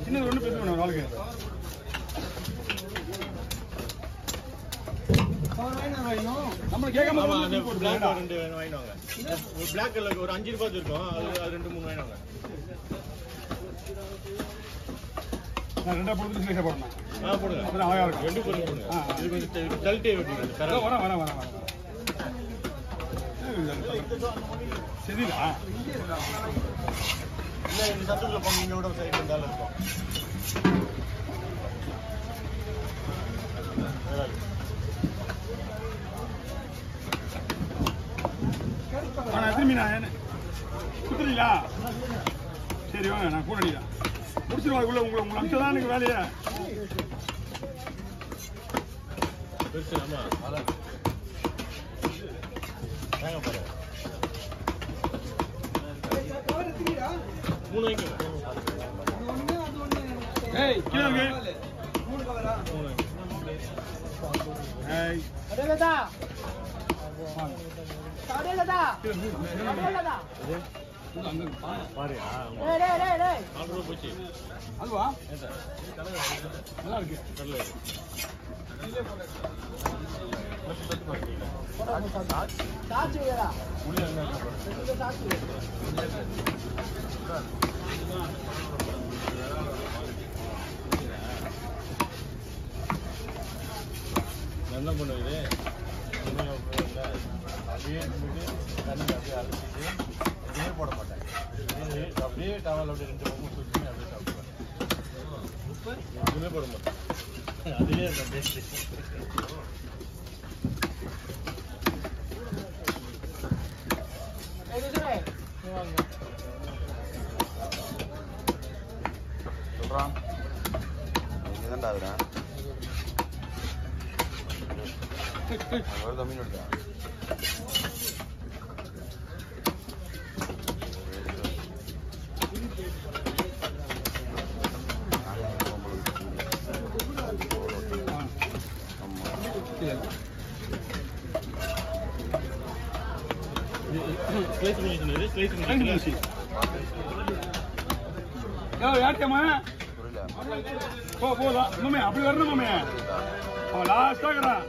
சின்னது ஒன்று பெற்று வேணும் நாளைக்கு நம்ம கேட்காம ரெண்டு வாங்கிடுவாங்க. ஒரு பிளாக் கலருக்கு ஒரு 5 ரூபாய் இருக்கும். அது 2-3 வாங்கிடுவாங்க. நான் ரெண்டா போட்டு ஸ்லைஸா போடணும். போடுங்க. அப்புறம் அழகா இருக்கும். ரெண்டு போடுங்க. இது கொஞ்சம் டல்ட்டே வெட்டுங்க. வரேன். சரிடா. இல்ல இந்த சத்துக்குள்ள போங்க. இங்க விட சைடு இருந்தாலும் இருக்கும். திரும்பி நான் குத்துறீங்களா? சரி வாங்க, நான் கூட அடிக்கிறேன். முடிச்சிருவோம். அதுக்குள்ள உங்களை அனுப்பிச்சதான் எனக்கு வேலையா? ஏய் கீழே அதுவா நல்லா இருக்கு. என்ன பண்ணுவது? அப்படியே தண்ணி அப்படியே அழைச்சிட்டு எதுவுமே போட மாட்டேன். அப்படியே டவல் அப்படியே 2 பக்கமும் சுற்றி அப்படியே சாப்பிடுவேன். எதுவுமே போட மாட்டேன். அதுவே இருக்கும் டேஸ்ட். சொல்றான் இதுதான்டா அதுதான் மீன் எடுத்தா யார்கிட்டமா போதான் மாமே அப்படி வரணும் மாமே. அவன் லாஸ்டா இருக்கிறான்.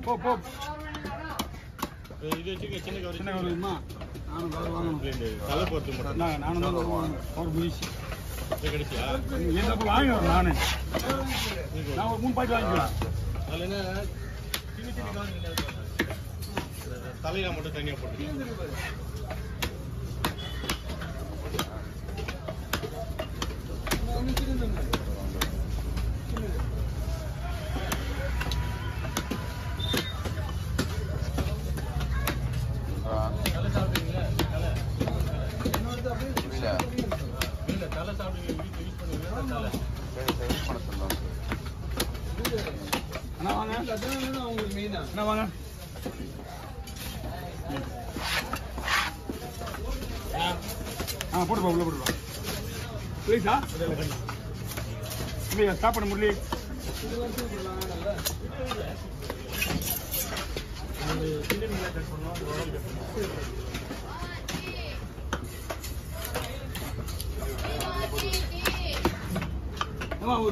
போ இது வச்சுக்க. சின்ன கவருமா? நானும் ஒரு முயற்சி கிடைச்சியா? என்ன வாங்கி வரேன் நானு. நான் ஒரு 3 பாக்கெட் வாங்கிக்கலாம். அதில் என்ன சின்ன தலையில மட்டும் தனியாக போட்டு தலை சாப்பிடுவீங்களா? தலை சாப்பிடுவீங்க. யூஸ் பண்ணுவீங்க. தலை பண்ண சொல்லுவாங்க. அண்ணா வாங்க. உங்களுக்கு மெயினா அண்ணா வாங்க. போட்டுப்பா உள்ள போட்டுப்பா ப்ளீஸா. இல்லையா ஸ்டாப் பண்ண முடியல.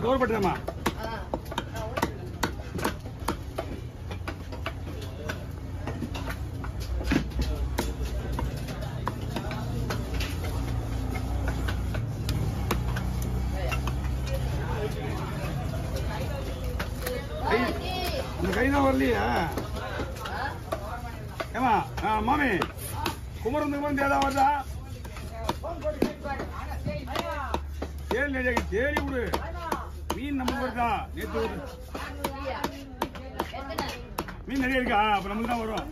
தோற்பட்டுமா? இந்த கைதான் வரலையா? ஏமா மாமி குமரன் தேடா வருதா? தேடி விடு. மீன் நம்ம வருதா? நேற்று மீன் நிறைய இருக்கா? அப்ப நம்மளுக்கு தான் வரும்.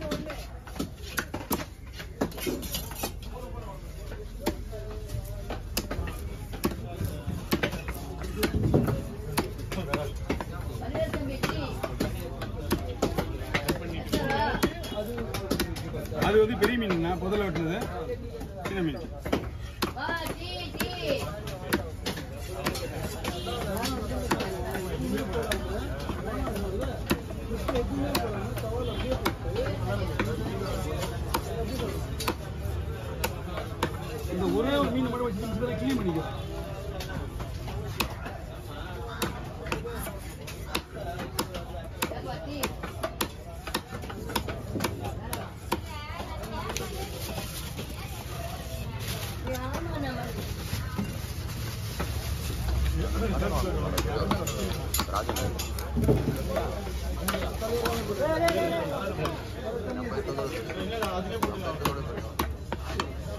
அது வந்து பெரிய மீன் முதல்ல வெட்டுனது. சின்ன மீன் இந்த ஒரே ஒரு மீன் இதெல்லாம் க்ளீன் பண்ணிக்கோ.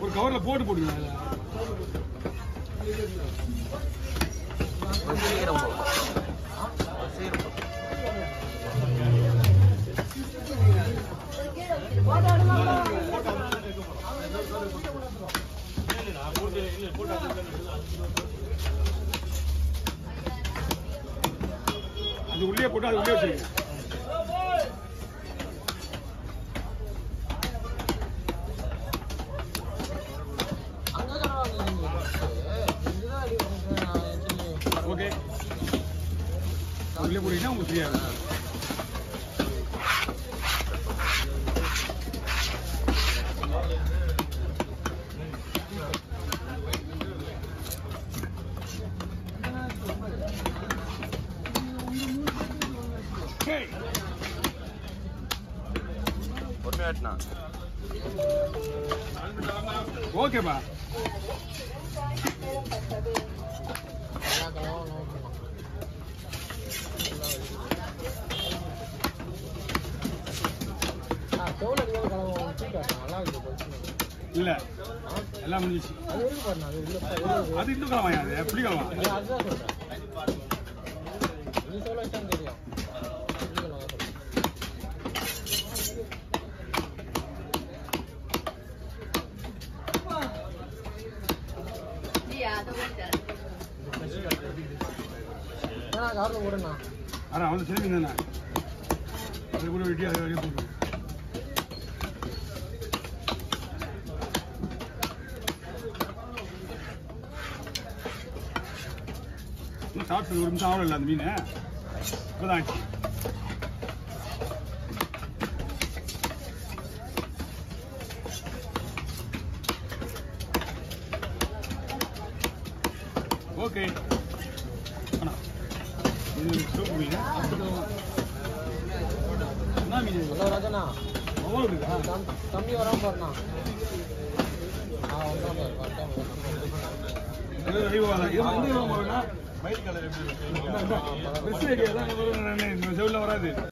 ஒரு கவர்ல போட்டு போடுங்க. அது உள்ளே போட்டு அது உள்ளே வச்சிருக்கேன். ஓகே உள்ளே போட்டீங்கன்னா உங்களுக்கு ஃப்ரீயா இருக்கும். ஓகேப்பா. இல்ல எல்லாம் முடிஞ்சிச்சு. அது இன்னும் கிழமையா? அது எப்படி கிழமை? அதான் வந்து திரும்பி தானே அது கூட வெட்டி அதை வரையும் போட்டு சாப்பிட்டு ஒரு நிமிஷம் ஆகல அந்த மீன் இப்போதான் ஆச்சு. ஓகே இது சோப்பு மீன். என்ன மீன் ராஜனா? அவ்வளோ இருக்கா? கம்மி வராம போறேண்ணா. மயில் கலர் எப்படி வராது.